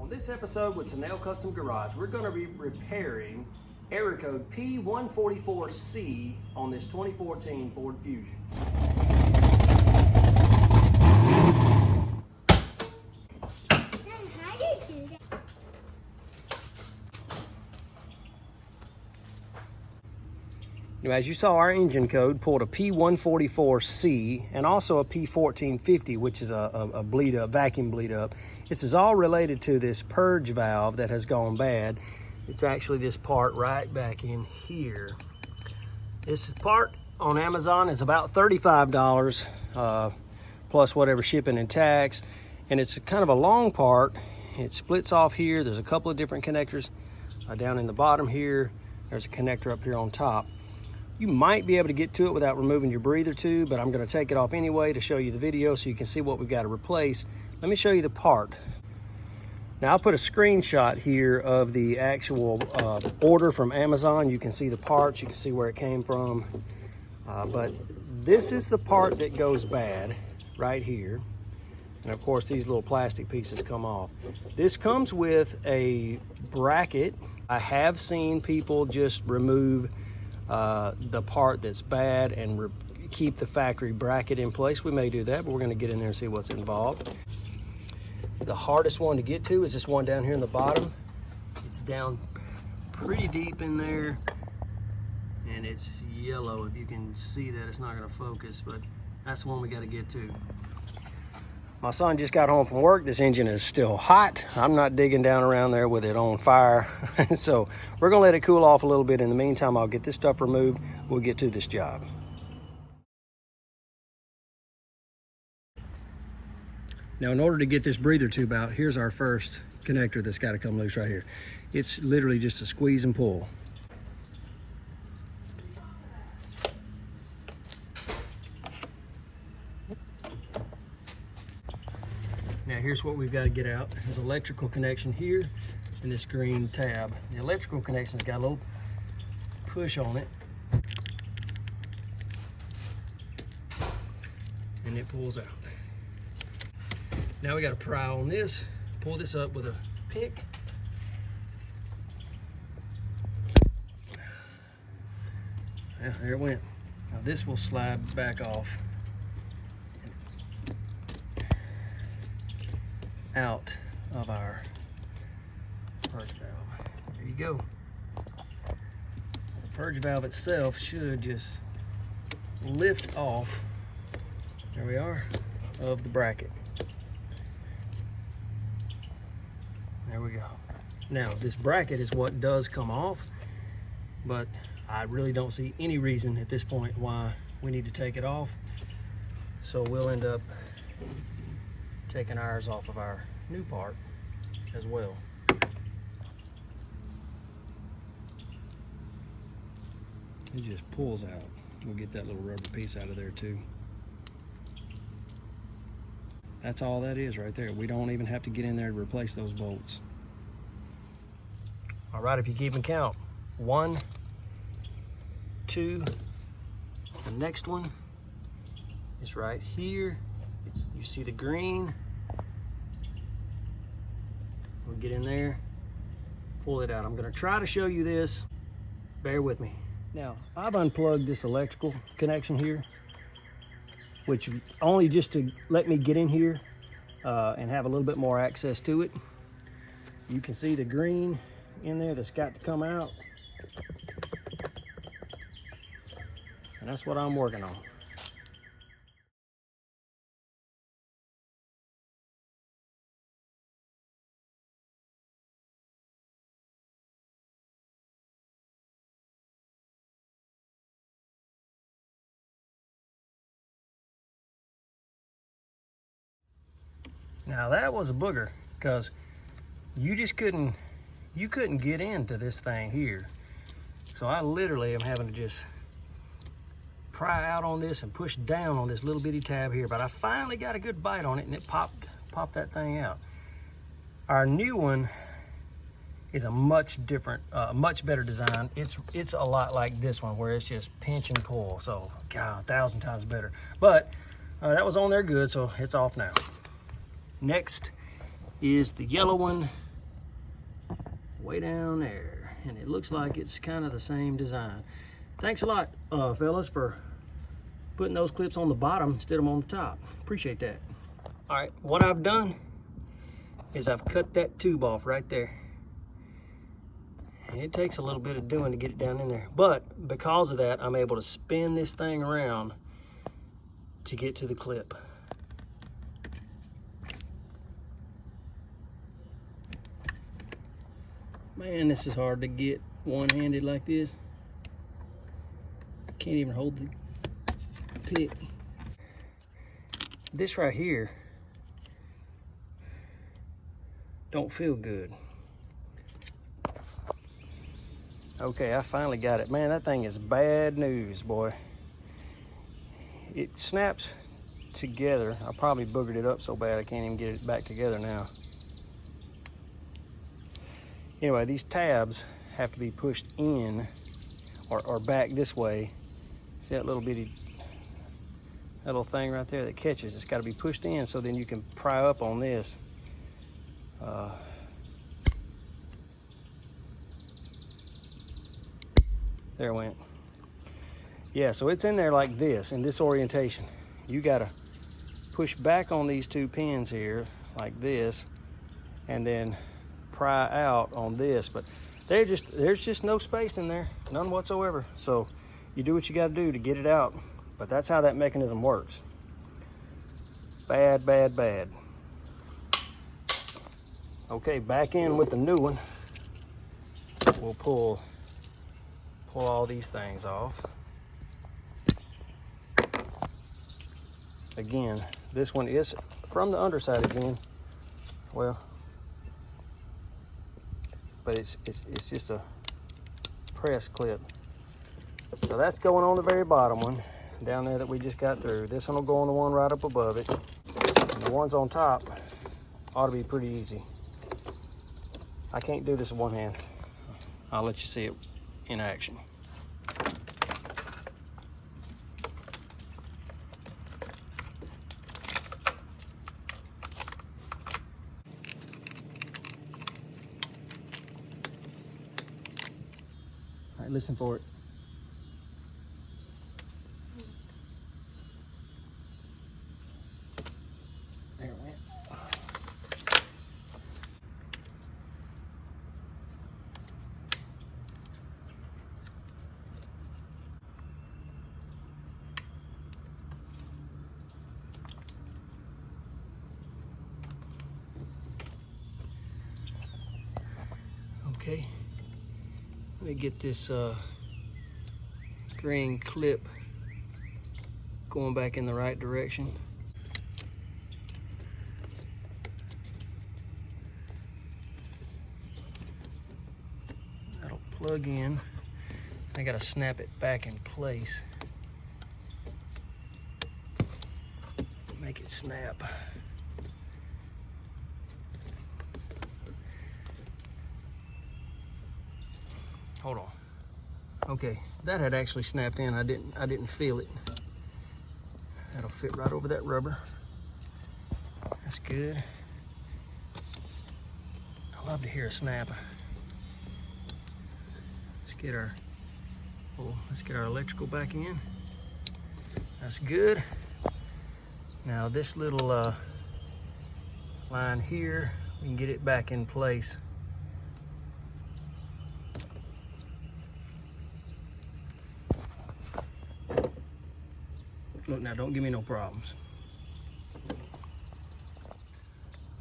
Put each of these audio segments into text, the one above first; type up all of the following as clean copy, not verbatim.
On this episode with L Custom Garage, we're going to be repairing area code P144C on this 2014 Ford Fusion. Now, as you saw, our engine code pulled a P144C and also a P1450, which is a bleed up, vacuum bleed up. This is all related to this purge valve that has gone bad. It's actually this part right back in here. This part on Amazon is about $35 plus whatever shipping and tax. And it's kind of a long part. It splits off here. There's a couple of different connectors down in the bottom here. There's a connector up here on top. You might be able to get to it without removing your breather tube, but I'm going to take it off anyway to show you the video so you can see what we've got to replace. Let me show you the part. Now, I'll put a screenshot here of the actual order from Amazon. You can see the parts, you can see where it came from. But this is the part that goes bad right here. And of course, these little plastic pieces come off. This comes with a bracket. I have seen people just remove the part that's bad and keep the factory bracket in place. We may do that, but we're going to get in there and see what's involved. The hardest one to get to is this one down here in the bottom. It's down pretty deep in there and it's yellow. If you can see that, it's not going to focus, but that's the one we got to get to. My son just got home from work. This engine is still hot. I'm not digging down around there with it on fire. So we're gonna let it cool off a little bit. In the meantime, I'll get this stuff removed. We'll get to this job. Now, in order to get this breather tube out, here's our first connector that's got to come loose right here. It's literally just a squeeze and pull. Now, here's what we've got to get out. There's an electrical connection here and this green tab. The electrical connection's got a little push on it and it pulls out. Now we got to pry on this, pull this up with a pick. Yeah, there it went. Now this will slide back off out of our purge valve. There you go. The purge valve itself should just lift off, there we are, of the bracket. There we go. Now, this bracket is what does come off, but I really don't see any reason at this point why we need to take it off. So we'll end up taking ours off of our new part as well. It just pulls out. We'll get that little rubber piece out of there too. That's all that is right there. We don't even have to get in there to replace those bolts. All right, if you keep and count, 1, 2, the next one is right here. You see the green. We'll get in there, pull it out. I'm gonna try to show you this. Bear with me. Now, I've unplugged this electrical connection here, which only just to let me get in here and have a little bit more access to it. You can see the green in there that's got to come out. And that's what I'm working on. Now that was a booger because you couldn't get into this thing here. So I literally am having to just pry out on this and push down on this little bitty tab here, but I finally got a good bite on it and it popped that thing out. Our new one is a much different, much better design. It's a lot like this one where it's just pinch and pull. So, God, 1,000 times better. But that was on there good, so it's off now. Next is the yellow one. way down there. And it looks like it's kind of the same design. Thanks a lot, fellas, for putting those clips on the bottom instead of on the top. Appreciate that. All right, what I've done is I've cut that tube off right there. And it takes a little bit of doing to get it down in there. But because of that, I'm able to spin this thing around to get to the clip. Man, this is hard to get one-handed like this. Can't even hold the pick. This right here don't feel good. Okay, I finally got it. Man, that thing is bad news, boy. It snaps together. I probably boogered it up so bad I can't even get it back together now. Anyway, these tabs have to be pushed in or back this way. See that little bitty, that little thing right there that catches? It's got to be pushed in so then you can pry up on this. There it went. Yeah, so it's in there like this, in this orientation. You got to push back on these two pins here like this and then pry out on this, but there's just no space in there, none whatsoever. So you do what you got to do to get it out, but that's how that mechanism works. Bad, bad, bad. Okay, back in with the new one. We'll pull all these things off. Again, this one is from the underside again. Well, but it's just a press clip. So that's going on the very bottom one down there that we just got through. This one will go on the one right up above it. And the ones on top ought to be pretty easy. I can't do this with one hand. I'll let you see it in action. All right, listen for it. There it went. Okay, let me get this green clip going back in the right direction. That'll plug in. I gotta snap it back in place. Make it snap. Hold on. Okay, that had actually snapped in. I didn't feel it. That'll fit right over that rubber. That's good. I love to hear a snap. Let's get our electrical back in. That's good. Now this little line here, we can get it back in place. Look, now don't give me no problems.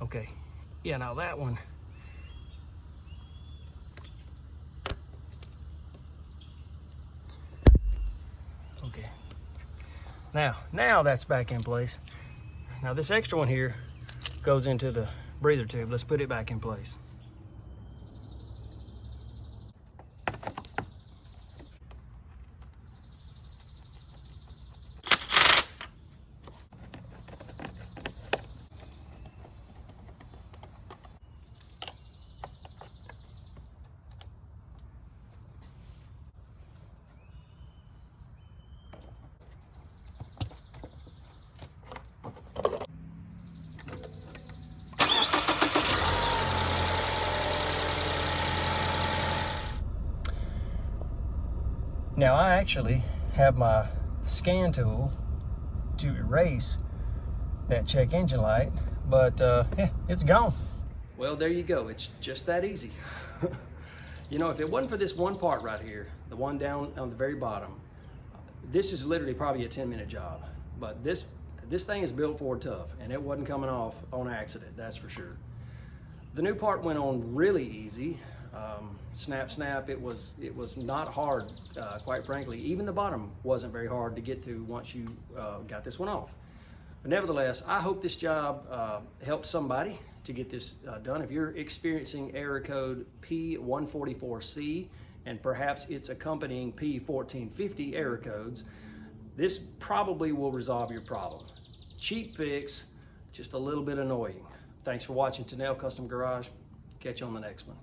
Okay, yeah, now that one. Okay, now that's back in place. Now this extra one here goes into the breather tube. Let's put it back in place. Now I actually have my scan tool to erase that check engine light, but yeah, it's gone. Well, there you go. It's just that easy. You know, if it wasn't for this one part right here, the one down on the very bottom, this is literally probably a 10-minute job. But this thing is built Ford tough, and it wasn't coming off on accident, that's for sure. The new part went on really easy. Snap, it was not hard, quite frankly. Even the bottom wasn't very hard to get to once you got this one off. But nevertheless, I hope this job helped somebody to get this done. If you're experiencing error code P144C and perhaps its accompanying P1450 error codes, this probably will resolve your problem. Cheap fix, just a little bit annoying. Thanks for watching Tanel Custom Garage. Catch you on the next one.